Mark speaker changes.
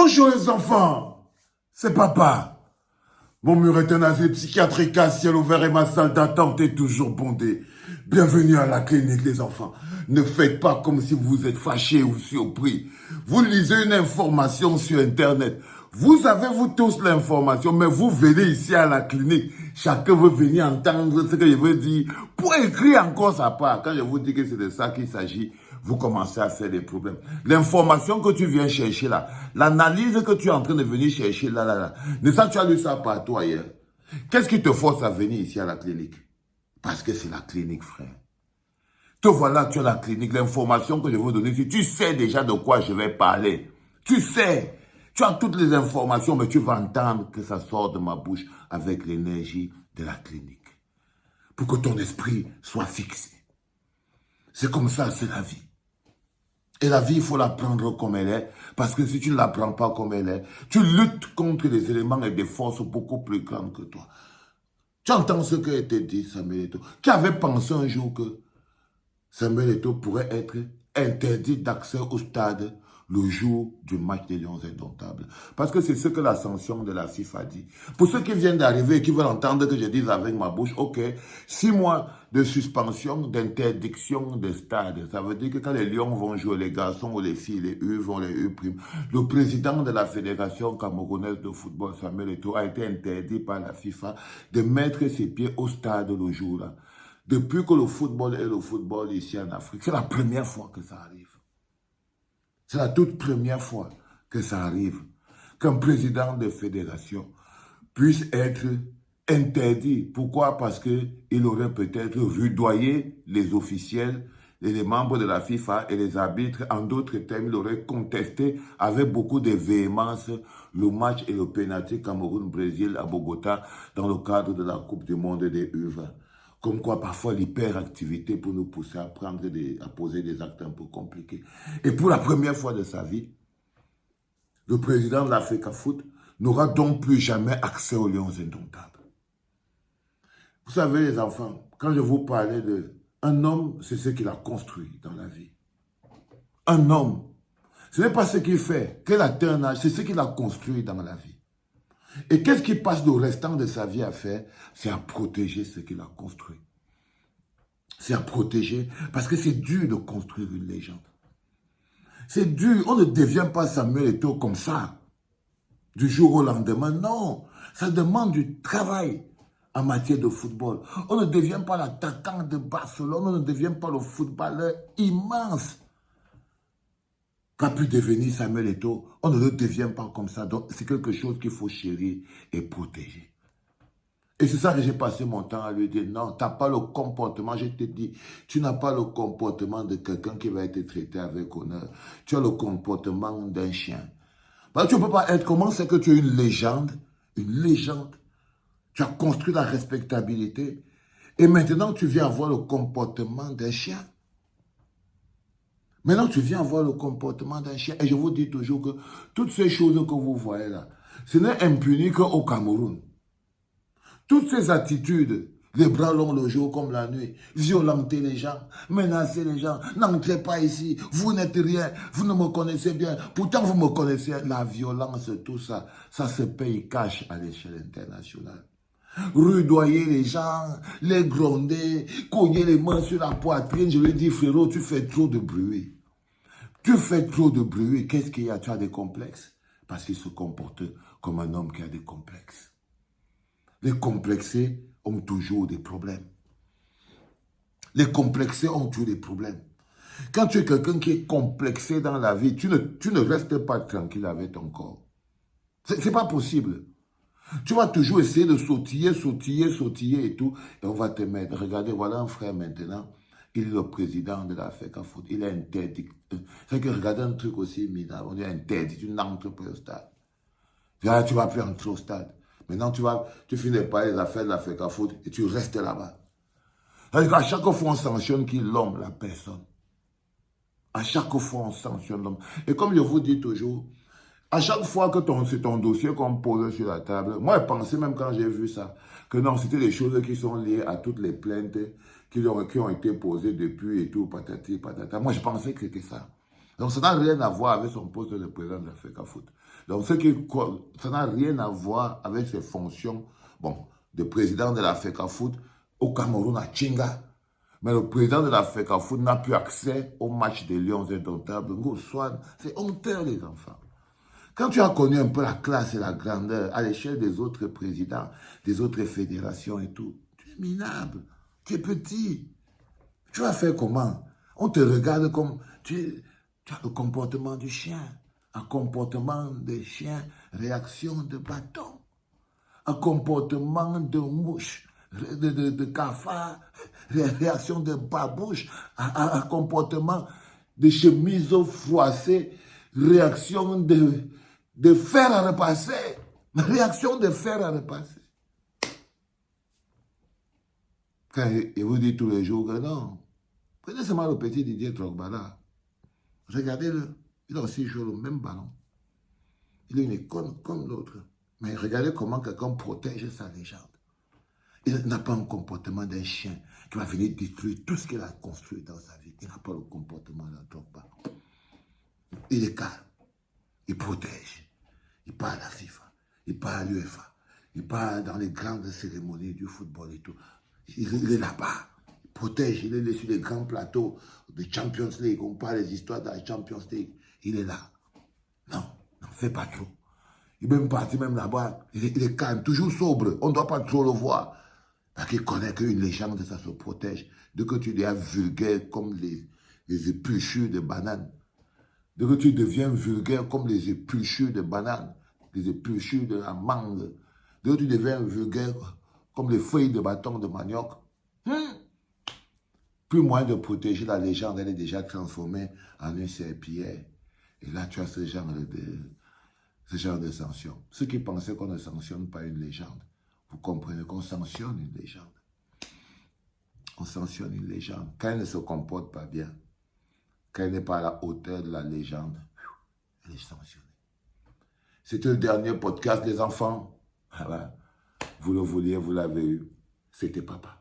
Speaker 1: Bonjour les enfants, c'est papa. Mon mur est un asile psychiatrique à ciel ouvert et ma salle d'attente est toujours bondée. Bienvenue à la clinique les enfants. Ne faites pas comme si vous êtes fâchés ou surpris. Vous lisez une information sur internet. Vous avez vous tous l'information, mais vous venez ici à la clinique. Chacun veut venir entendre ce que je veux dire pour écrire encore sa part. Quand je vous dis que c'est de ça qu'il s'agit, vous commencez à faire des problèmes. L'information que tu viens chercher là, l'analyse que tu es en train de venir chercher là, ne ça tu as lu ça partout ailleurs. Qu'est-ce qui te force à venir ici à la clinique? Parce que c'est la clinique, frère. Te voilà, tu as la clinique, l'information que je vais vous donner, si tu sais déjà de quoi je vais parler. Tu sais. Tu as toutes les informations, mais tu vas entendre que ça sort de ma bouche avec l'énergie de la clinique. Pour que ton esprit soit fixé. C'est comme ça, c'est la vie. Et la vie, il faut la prendre comme elle est, parce que si tu ne la prends pas comme elle est, tu luttes contre des éléments et des forces beaucoup plus grandes que toi. Tu entends ce que te dit Samuel Eto'o, qui avait pensé un jour que Samuel Eto'o pourrait être interdit d'accès au stade le jour du match des Lions Indomptables. Parce que c'est ce que l'ascension de la FIFA dit. Pour ceux qui viennent d'arriver et qui veulent entendre que je dise avec ma bouche, ok, 6 mois de suspension, d'interdiction de stade. Ça veut dire que quand les Lions vont jouer, les garçons ou les filles, les U vont les U'. Le président de la Fédération camerounaise de football, Samuel Eto'o, a été interdit par la FIFA de mettre ses pieds au stade le jour-là. Depuis que le football est le football ici en Afrique, c'est la première fois que ça arrive. C'est la toute première fois que ça arrive, qu'un président de fédération puisse être interdit. Pourquoi? Parce qu'il aurait peut-être rudoyé les officiels, les membres de la FIFA et les arbitres. En d'autres termes, il aurait contesté avec beaucoup de véhémence le match et le pénalty Cameroun-Brésil à Bogota dans le cadre de la Coupe du Monde des U20. Comme quoi, parfois, l'hyperactivité pour nous pousser à poser des actes un peu compliqués. Et pour la première fois de sa vie, le président de l'Africa Foot n'aura donc plus jamais accès aux Lions Indomptables. Vous savez, les enfants, quand je vous parlais un homme, c'est ce qu'il a construit dans la vie. Un homme, ce n'est pas ce qu'il fait, quel atteint, c'est ce qu'il a construit dans la vie. Et qu'est-ce qu'il passe le restant de sa vie à faire? C'est à protéger ce qu'il a construit. C'est à protéger, parce que c'est dur de construire une légende. C'est dur, on ne devient pas Samuel Eto'o comme ça, du jour au lendemain, non. Ça demande du travail en matière de football. On ne devient pas l'attaquant de Barcelone, on ne devient pas le footballeur immense qu'a pu devenir Samuel Eto'o. On ne le devient pas comme ça. Donc, c'est quelque chose qu'il faut chérir et protéger. Et c'est ça que j'ai passé mon temps à lui dire, non, tu n'as pas le comportement, je te dis, tu n'as pas le comportement de quelqu'un qui va être traité avec honneur. Tu as le comportement d'un chien. Ben, tu ne peux pas être, comment c'est que tu es une légende? Une légende. Tu as construit la respectabilité. Et maintenant, tu viens avoir le comportement d'un chien. Maintenant, tu viens avoir le comportement d'un chien. Et je vous dis toujours que toutes ces choses que vous voyez là, ce n'est impuni qu'au Cameroun. Toutes ces attitudes, les bras longs le jour comme la nuit, violenter les gens, menacer les gens, n'entrez pas ici, vous n'êtes rien, vous ne me connaissez bien, pourtant vous me connaissez, la violence, tout ça, ça se paye cash à l'échelle internationale. Rudoyer les gens, les gronder, cogner les mains sur la poitrine, je lui dis frérot, tu fais trop de bruit. Tu fais trop de bruit, qu'est-ce qu'il y a? Tu as des complexes? Parce qu'il se comporte comme un homme qui a des complexes. Les complexés ont toujours des problèmes. Les complexés ont toujours des problèmes. Quand tu es quelqu'un qui est complexé dans la vie, tu ne restes pas tranquille avec ton corps. C'est pas possible. Tu vas toujours essayer de sautiller et tout, et on va te mettre. Regardez, voilà un frère maintenant, il est le président de la FECA Foot, il est interdit. C'est que regardez un truc aussi minable, on est interdit, tu n'entres pas au stade. Là, tu vas plus entrer au stade. Maintenant, tu finis par les affaires de la FECA Foot et tu restes là-bas. À chaque fois, on sanctionne qui l'homme, la personne. À chaque fois, on sanctionne l'homme. Et comme je vous dis toujours, à chaque fois que c'est ton dossier qu'on pose sur la table, moi, je pensais même quand j'ai vu ça, que non, c'était des choses qui sont liées à toutes les plaintes qui ont été posées depuis et tout, patati, patata. Moi, je pensais que c'était ça. Donc, ça n'a rien à voir avec son poste de président de la FECAFOOT. Donc, ça n'a rien à voir avec ses fonctions, bon, de président de la FECAFOOT au Cameroun, à Tchinga. Mais le président de la FECAFOOT n'a plus accès au match des Lions indomptables. C'est honteux, les enfants. Quand tu as connu un peu la classe et la grandeur à l'échelle des autres présidents, des autres fédérations et tout, tu es minable, tu es petit. Tu vas faire comment? On te regarde comme... Tu as le comportement du chien. Un comportement de chien, réaction de bâton. Un comportement de mouche, de cafard, réaction de babouche. Un comportement de chemise froissée, réaction de fer à repasser. Réaction de fer à repasser. Quand il vous dit tous les jours que non, prenez seulement le petit Didier Drogba là. Regardez-le, il a aussi joué le même ballon. Il est une icône comme l'autre. Mais regardez comment quelqu'un protège sa légende. Il n'a pas un comportement d'un chien qui va venir détruire tout ce qu'il a construit dans sa vie. Il n'a pas le comportement d'un Drogba. Il est calme. Il protège. Il part à la FIFA. Il part à l'UEFA. Il part dans les grandes cérémonies du football et tout. Il est là-bas. Il protège. Il est sur les grands plateaux de Champions League. On parle des histoires de la Champions League. Il est là. Non, n'en fais pas trop. Il est même parti même là-bas. Il est calme, toujours sobre. On ne doit pas trop le voir. Parce qu'il connaît qu'une légende, ça se protège. Dès que tu deviens vulgaire comme les épluchures de bananes. Dès que tu deviens vulgaire comme les épluchures de bananes, les épluchures de la mangue. Dès que tu deviens vulgaire comme les feuilles de bâton de manioc. Plus moyen de protéger la légende, elle est déjà transformée en une serpillière. Et là, tu as ce genre de sanction. Ceux qui pensaient qu'on ne sanctionne pas une légende, vous comprenez qu'on sanctionne une légende. On sanctionne une légende. Quand elle ne se comporte pas bien, quand elle n'est pas à la hauteur de la légende, elle est sanctionnée. C'était le dernier podcast, les enfants. Vous le vouliez, vous l'avez eu. C'était papa.